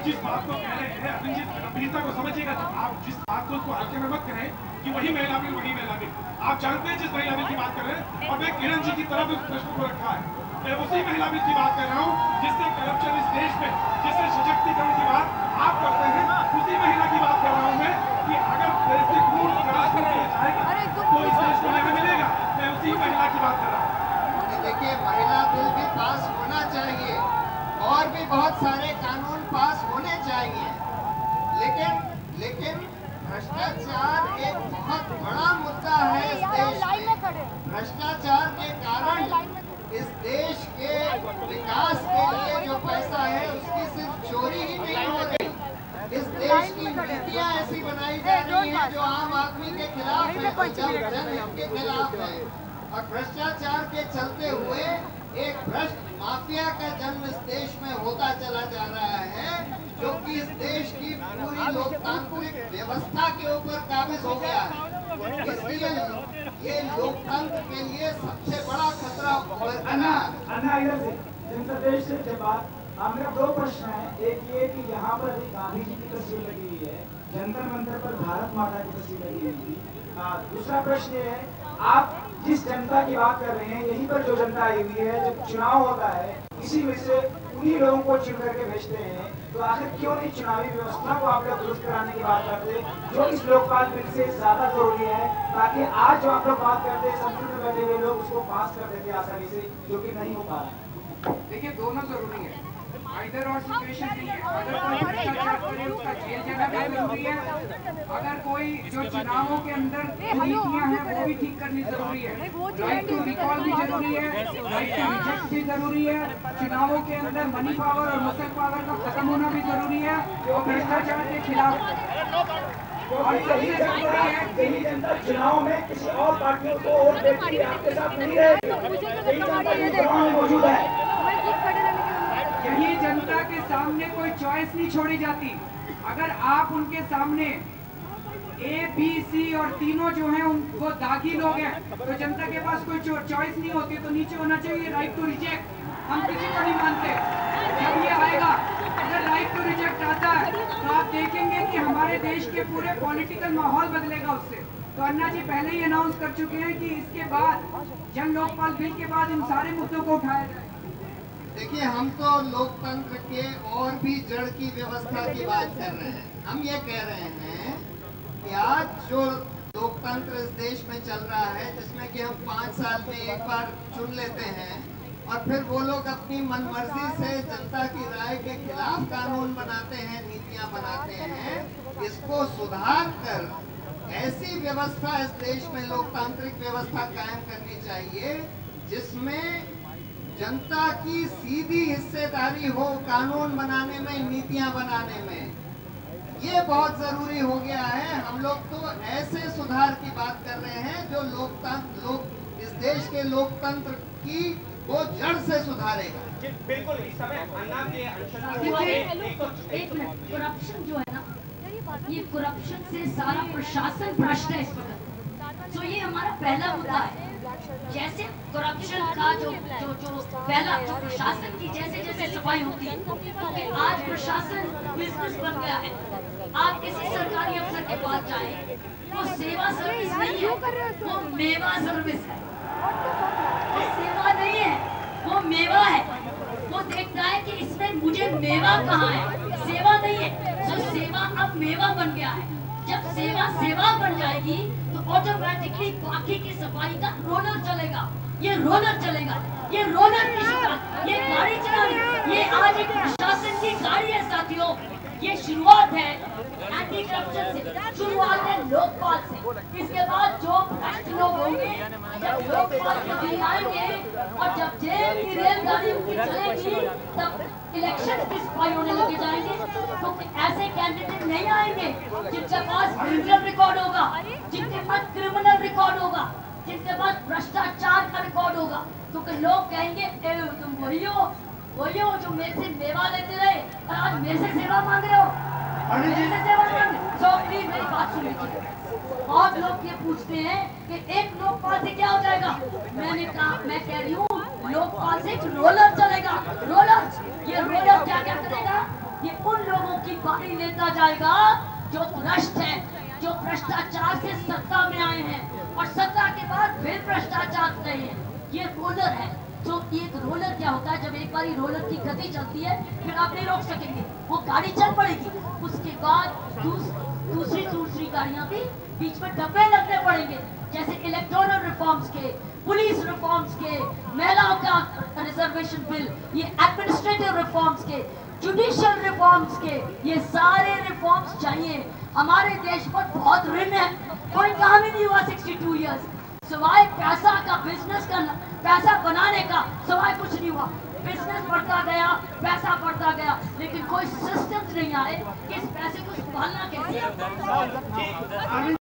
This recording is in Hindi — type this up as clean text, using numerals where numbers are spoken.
जिस बात को कह रहे हैं अपनी जिस गंभीरता को समझिएगा, आप जिस बात को उसको हल्के में मत करें कि वही महिला बिल वही महिला बिल। आप जानते हैं जिस महिला बिल की बात कर रहे हैं, और मैं किरण जी की तरफ उस प्रश्न को रखा है, मैं उसी महिला बिल की बात कर रहा हूँ जिससे करप्शन इस देश में, जिससे सशक्तिकरण की बात आप करते हैं, उसी महिला की बात कर रहा हूँ मैं कि अगर बेसिक रूल जांच कर दिया जाएगा तो इस देश को न्याय मिलेगा। मैं उसी महिला की बात कर रहा हूँ। देखिए, महिला बिल भी पास होना चाहिए और भी बहुत सारे कानून पास होने चाहिए, लेकिन भ्रष्टाचार एक बहुत बड़ा मुद्दा है इस देश में। भ्रष्टाचार के कारण इस देश के विकास के लिए जो पैसा है उसकी सिर्फ चोरी ही नहीं हो रही, इस देश की नीतियां ऐसी बनाई जा रही हैं जो आम आदमी के खिलाफ है, जनहित के खिलाफ है, और भ्रष्टाचार के चलते हुए एक भ्रष्ट माफिया का जन्म इस देश में होता चला जा रहा है, जो कि इस देश की पूरी लोकतांत्रिक व्यवस्था के ऊपर काबिज हो गया है। इसलिए ये लोकतंत्र के लिए सबसे बड़ा खतरा मेरा दो प्रश्न है। एक ये कि यहाँ पर अभी गांधी जी की तस्वीर लगी हुई है, जंतर मंतर पर भारत माता की तस्वीर लगी हुई थी। दूसरा प्रश्न ये है, आप जिस जनता की बात कर रहे हैं, यहीं पर जो जनता आई हुई है, जब चुनाव होता है इसी में से उन्हीं लोगों को चुन करके भेजते हैं, तो आखिर क्यों नहीं चुनावी व्यवस्था को आप लोग दुरुस्त कराने की बात करते, जो इस लोकपाल बिल से ज्यादा जरूरी है, ताकि आज जो आप लोग बात करते हैं संसद में बैठे हुए लोग उसको पास कर देते आसानी से, जो कि नहीं हो पा रहा। देखिए, दोनों जरूरी है, इधर और सिचुएशन नहीं है। अगर कोई भ्रष्टाचार करे उसका जेल जाना भी जरूरी है, अगर कोई जो चुनावों के अंदर नीतियां हैं वो भी ठीक करनी जरूरी है, राइट टू रिकॉल भी जरूरी है, राइट टू रिजेक्ट भी जरूरी है, चुनावों के अंदर मनी पावर और मसल पावर का खत्म होना भी जरूरी है, और भ्रष्टाचार के खिलाफ जनता चुनाव में किसी और पार्टियों को वोट देती है, आपके साथ नहीं रहेगी, मौजूद है। यही जनता के सामने कोई चॉइस नहीं छोड़ी जाती। अगर आप उनके सामने ए बी सी और तीनों जो हैं वो दागी लोग हैं, तो जनता के पास कोई चॉइस नहीं होती, तो नीचे होना चाहिए राइट टू रिजेक्ट। हम किसी को नहीं मानते, जब ये आएगा, अगर राइट टू रिजेक्ट आता है तो आप देखेंगे कि हमारे देश के पूरे पॉलिटिकल माहौल बदलेगा उससे। तो अन्ना जी पहले ही अनाउंस कर चुके हैं कि इसके बाद जन लोकपाल बिल के बाद इन सारे मुद्दों को उठाया जाए। देखिए, हम तो लोकतंत्र के और भी जड़ की व्यवस्था की बात कर रहे हैं। हम ये कह रहे हैं कि आज जो लोकतंत्र इस देश में चल रहा है, जिसमें कि हम 5 साल में एक बार चुन लेते हैं और फिर वो लोग अपनी मनमर्जी से जनता की राय के खिलाफ कानून बनाते हैं, नीतियां बनाते हैं, इसको सुधार कर ऐसी व्यवस्था इस देश में लोकतांत्रिक व्यवस्था कायम करनी चाहिए जिसमें जनता की सीधी हिस्सेदारी हो कानून बनाने में, नीतियां बनाने में। ये बहुत जरूरी हो गया है। हम लोग तो ऐसे सुधार की बात कर रहे हैं जो इस देश के लोकतंत्र की वो जड़ से सुधारेगा। बिल्कुल, इस समय अन्ना के एक मिनट, करप्शन जो है ना, ये करप्शन से सारा प्रशासन भ्रष्ट है इस वक्त। तो ये हमारा पहला मुद्दा है। जैसे करप्शन का जो पहला जो प्रशासन की जैसे सफाई होती है, क्योंकि आज प्रशासन बिजनेस बन गया है। आप किसी सरकारी अफसर के पास जाए, वो सेवा सर्विस नहीं है, वो मेवा सर्विस है। वो सेवा नहीं है, वो मेवा है। वो देखता है कि इसमें मुझे मेवा कहाँ है, सेवा नहीं है। तो सेवा अब मेवा बन गया है। जब सेवा बन जाएगी तो ऑटोमेटिकली बाकी की सफाई का रोलर चलेगा। ये रोलर चलेगा, ये रोलर की शिकायत, ये गाड़ी चलानी, ये आज एक प्रशासन की गाड़ी है साथियों। ये शुरुआत है एंटी करप्शन से, शुरुआत है लोकपाल से। इसके बाद जो भ्रष्ट लोग होंगे, जब लोकपाल के दिन आएंगे और जब जेल की रेलगाड़ी उनकी चलेगी, तब इलेक्शन की सफाई होने लगे जाएंगे। तो ऐसे कैंडिडेट नहीं आएंगे जिनके पास क्रिमिनल रिकॉर्ड होगा, जिनके पास क्रिमिनल रिकॉर्ड होगा, जिनके पास भ्रष्टाचार का रिकॉर्ड होगा। तो लोग कहेंगे तुम वही हो जो मेरे से मेवा लेते रहे और आज मेरे से सेवा मांग रहे हो, मेरे से सेवा मांग। तो प्लीज मेरी बात सुन लीजिए। बहुत लोग ये पूछते हैं कि एक लोकपाल से क्या हो जाएगा। मैं कह रही हूँ लोकपाल से एक रोलर चलेगा। रोलर, ये रोलर क्या करेगा, ये उन लोगों ये रोलर है। तो एक रोलर क्या होता है, जब एक बार रोलर की गति चलती है फिर आप नहीं रोक सकेंगे, वो गाड़ी चल पड़ेगी। उसके बाद दूसरी गाड़ियां भी बीच में डब्बे लगने पड़ेंगे, जैसे इलेक्टोरल रिफॉर्म्स के, पुलिस रिफॉर्म्स के, महिलाओं का रिजर्वेशन बिल, ये एडमिनिस्ट्रेटिव रिफॉर्म्स के, जुडिशियल रिफॉर्म्स के, ये सारे रिफॉर्म्स चाहिए। हमारे देश पर बहुत ऋण है, कोई काम ही नहीं हुआ 62 इयर्स, सिवाय पैसा का, बिजनेस का, पैसा बनाने का, सिवाय कुछ नहीं हुआ। बिजनेस बढ़ता गया, पैसा बढ़ता गया, लेकिन कोई सिस्टम्स नहीं आए कि इस पैसे को संभालना कैसे है।